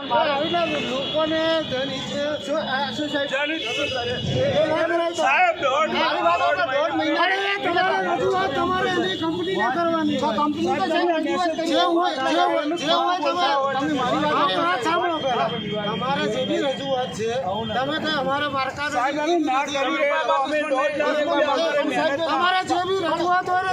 લોકોને સાહેબ દોઢ મહિના તમારે એની કંપનીને કરવાની છે. કંપની તો જે હોય તમે મારી વાત સાંભળો પહેલા. તમારે જે બી રજૂઆત છે તમે તો અમારા માર્કા તમારે જે બી રજૂઆત હોય ને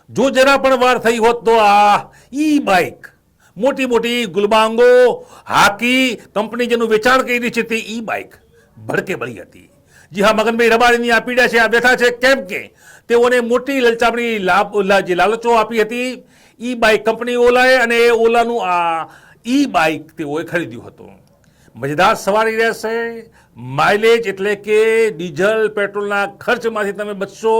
જો જરા પણ વાર થઈ હોત તો આ ઈ બાઇક મોટી મોટી ગુલબાંગો હાકી કંપની જેનું વેચાણ કરી રહી છે તે ઈ બાઇક ભડકે બળી હતી. જી હા, મગનભાઈ રબારીની આ પીડા છે, આ બેઠા છે કેમ કે તેઓને મોટી લલચામણી જે લાલચો આપી હતી ઈ બાઇક કંપની ઓલાએ, અને એ ઓલાનું આ ઈ બાઇક તેઓએ ખરીદ્યું હતું. મજેદાર સવારી રહેશે, માઇલેજ એટલે કે ડીઝલ પેટ્રોલના ખર્ચમાંથી તમે બચશો.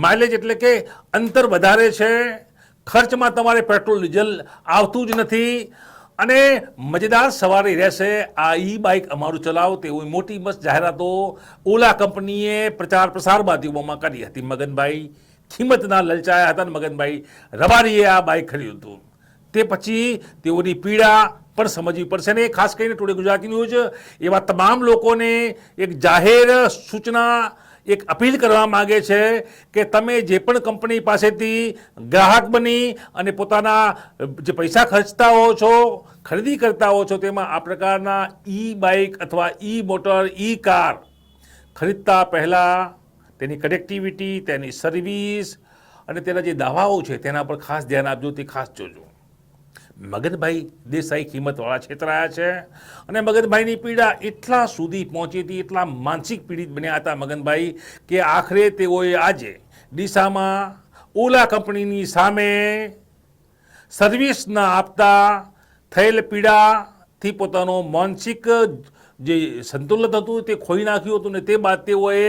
માઇલેજ એટલે કે અંતર વધારે છે, ખર્ચમાં તમારે પેટ્રોલ ડીઝલ આવતું જ નથી, અને મજેદાર સવારી રહેશે. આ ઈ બાઇક અમારું ચલાવો તેવી મોટી મસ્ત જાહેરાતો ઓલા કંપનીએ પ્રચાર પ્રસાર માધ્યમોમાં કરી હતી. મગનભાઈ કિંમતના લલચાયા હતા અને મગનભાઈ રબારીએ આ બાઇક ખરીદ્યું હતું. તે પછી તેઓની પીડા પણ સમજવી પડશે ને ખાસ કરીને ટુડે ગુજરાતી ન્યૂઝ એવા તમામ લોકોને એક જાહેર સૂચના એક અપીલ કરવા માગે છે કે તમે જે પણ કંપની પાસેથી ગ્રાહક બની અને પોતાના જે પૈસા ખર્ચતા હો છો, ખરીદી કરતા હો છો, તેમાં આ પ્રકારના ઈ બાઇક અથવા ઈ મોટર, ઈ કાર ખરીદતા પહેલાં તેની કનેક્ટિવિટી, તેની સર્વિસ અને તેના જે દાવાઓ છે તેના પર ખાસ ધ્યાન આપજો, તે ખાસ જોજો. મગનભાઈ દેસાઈ કિંમતવાળા છેતરાયા છે અને મગનભાઈની પીડા એટલા સુધી પહોંચી હતી, એટલા માનસિક પીડિત બન્યા હતા મગનભાઈ કે આખરે તેઓએ આજે ડીસામાં ઓલા કંપનીની સામે સર્વિસ ન આપતા થયેલ પીડાથી પોતાનો માનસિક જે સંતુલન હતું તે ખોઈ નાખ્યું હતું ને તે બાદ તેઓએ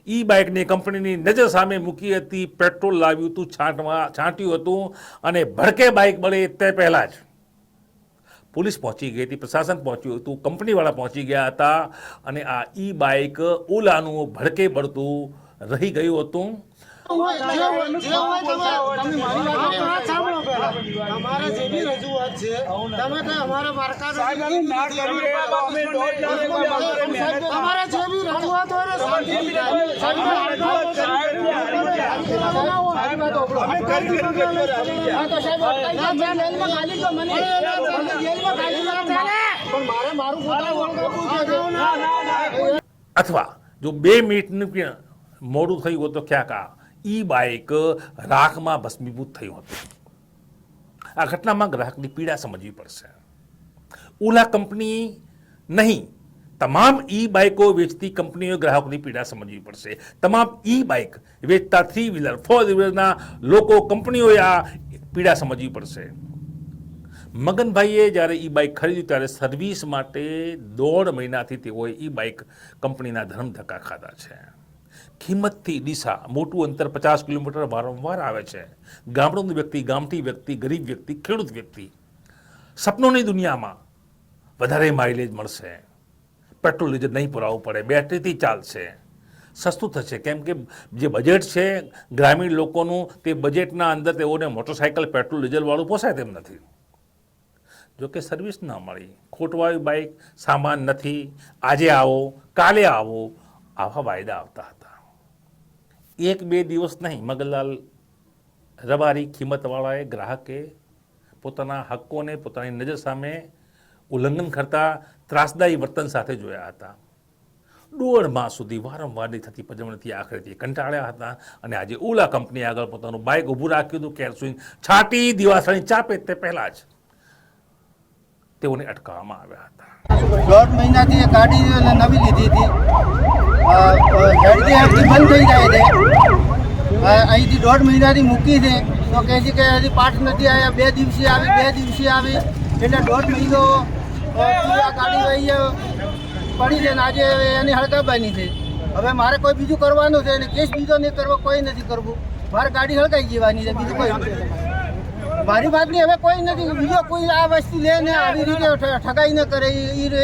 ઈ બાઇકની કંપનીની નજર સામે મૂકી હતી, પેટ્રોલ લાવ્યું હતું, છાંટ્યું હતું અને ભડકે બાઇક બળે તે પહેલાં જ પોલીસ પહોંચી ગઈ હતી, પ્રશાસન પહોંચ્યું હતું, કંપનીવાળા પહોંચી ગયા હતા અને આ ઈ બાઇક ઓલાનું ભડકે બળતું રહી ગયું હતું. તમારે જે બી રજૂઆત છે તમે તો અમારા માર્કા તમારે જે બી રજૂઆત હોય અથવા જો 2 મિનિટનું મોડું થયું હોત તો ક્યાંક આ ઈ બાઇક રાખમાં ભસ્મીભૂત થયું હતું. આ ઘટનામાં ગ્રાહકની પીડા સમજવી પડશે. ઓલા કંપની નહીં, તમામ ઈ બાઇકો વેચતી કંપનીઓ ગ્રાહકોની પીડા સમજવી પડશે. તમામ ઈ બાઇક વેચતા 3 વ્હીલર 4 વ્હીલરના લોકો, કંપનીઓએ આ પીડા સમજવી પડશે. મગનભાઈએ જ્યારે ઈ બાઇક ખરીદ્યું ત્યારે સર્વિસ માટે 1.5 મહિનાથી તેઓએ ઈ બાઇક કંપનીના ધર્મ ધક્કા ખાધા છે. કિંમતથી ડીસા મોટું અંતર 50 કિલોમીટર વારંવાર આવે છે. ગામડાનું વ્યક્તિ, ગામઠી વ્યક્તિ, ગરીબ વ્યક્તિ, ખેડૂત વ્યક્તિ, સપનોની દુનિયામાં વધારે માઇલેજ મળશે, પેટ્રોલ ડીઝલ નહીં પુરાવવું પડે, બેટરીથી ચાલશે, સસ્તું થશે. કેમ કે જે બજેટ છે ગ્રામીણ લોકોનું, તે બજેટના અંદર તેઓને મોટરસાઇકલ પેટ્રોલ ડીઝલવાળું પોસાય તેમ નથી. જોકે સર્વિસ ન મળી, ખોટવાળી બાઇક, સામાન નથી, આજે આવો કાલે આવો, આવા વાયદા આવતા હતા. 1-2 દિવસ નહીં, મગનલાલ રબારી કિંમતવાળાએ ગ્રાહકે પોતાના હક્કોને પોતાની નજર સામે ઉલ્લંઘન કરતા ત્રાસદાયી વર્તન સાથે જોયા હતા. 1.5 માસ સુધી વારંવારની થતી પજવણીથી આખરેથી કંટાળ્યા હતા અને આજે ઓલા કંપની આગળ પોતાનું બાઇક ઊભું રાખ્યું હતું. કેરોસીન છાંટી દિવાસળી ચાપે તે પહેલાં જ તેઓને અટકાવવામાં આવ્યા હતા. 1.5 મહિનાથી એ ગાડી નવી લીધી હતી, જલ્દી બંધ થઈ જાય છે. અહીંથી 1.5 મહિનાથી મૂકી છે તો કહે છે કે હજી પાર્ટ નથી આવ્યા, 2 દિવસે આવી, 2 દિવસે આવી, એટલે 1.5 મહિનો આ ગાડી પડી છે ને આજે એની હળગાવવાની છે. હવે મારે કોઈ બીજું કરવાનું છે અને કેસ બીજો નહીં કરવો, કોઈ નથી કરવું, મારે ગાડી હળગાઈ જવાની છે, બીજું કોઈ મારી વાત નહીં, હવે કોઈ નથી, બીજો કોઈ આ વસ્તુ લે ને આવી રીતે ઠગાઈ ન કરે,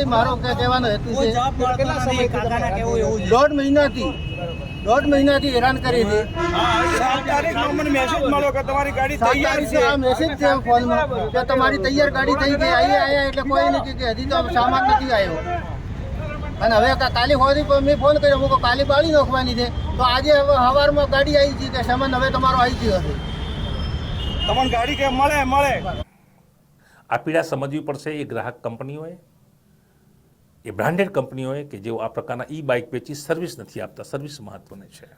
એ મારો કહેવાનો હેતુ છે. 1.5 મહિનાથી હેરાન કરી છે. 7 તારીખનો મને મેસેજ મળ્યો કે તમારી ગાડી તૈયાર છે. આ મેસેજ છે ફોનમાં કે તમારી તૈયાર ગાડી થઈ ગઈ, અહીંયા આયા એટલે કોઈ નથી કે હજી તો સામાન નથી આવ્યો. અને હવે કાલે મેં ફોન કર્યો, હું કાલે બાળી નાખવાની છે, તો આજે હવે સવારમાં ગાડી આવી છે કે સામાન હવે તમારો આવી ગયો હશે. તમને ગાડી કે મળે આ પીડા સમજવી પડશે એ ગ્રાહક કંપનીઓએ, એ બ્રાન્ડેડ કંપનીઓએ કે જેઓ આ પ્રકારના ઈ બાઇક વેચી સર્વિસ નથી આપતા. સર્વિસ મહત્વની છે.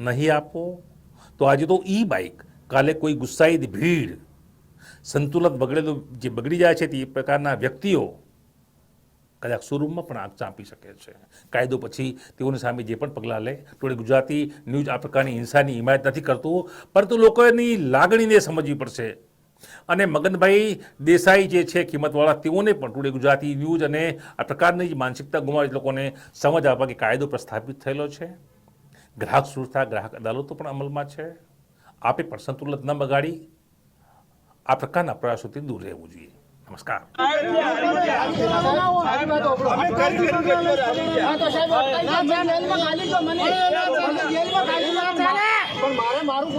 નહીં આપો તો આજે તો ઈ બાઇક, કાલે કોઈ ગુસ્સાઈ ભીડ, સંતુલન બગડેલું જે બગડી જાય છે તે એ પ્રકારના વ્યક્તિઓ કદાચ શોરૂમમાં પણ આગ ચાંપી શકે છે. કાયદો પછી તેઓની સામે જે પણ પગલાં લે. ટુડે ગુજરાતી ન્યૂઝ આ પ્રકારની હિંસાની હિમાયત નથી કરતું, પરંતુ લોકોની લાગણીને સમજવી પડશે. અને મગનભાઈ દેસાઈ જે છે કિંમતવાળા, તેઓને પણ ટુડે ગુજરાતી ન્યૂઝ અને આ પ્રકારની જે માનસિકતા ગુમાવેલી લોકોને સમજ આપવા કે કાયદો પ્રસ્થાપિત થયેલો છે, ગ્રાહક સુરક્ષા, ગ્રાહક અદાલતો પણ અમલમાં છે. આપે પણ સંતુલન ન બગાડી આ પ્રકારના પ્રયાસોથી દૂર રહેવું જોઈએ. નમસ્કાર. મારું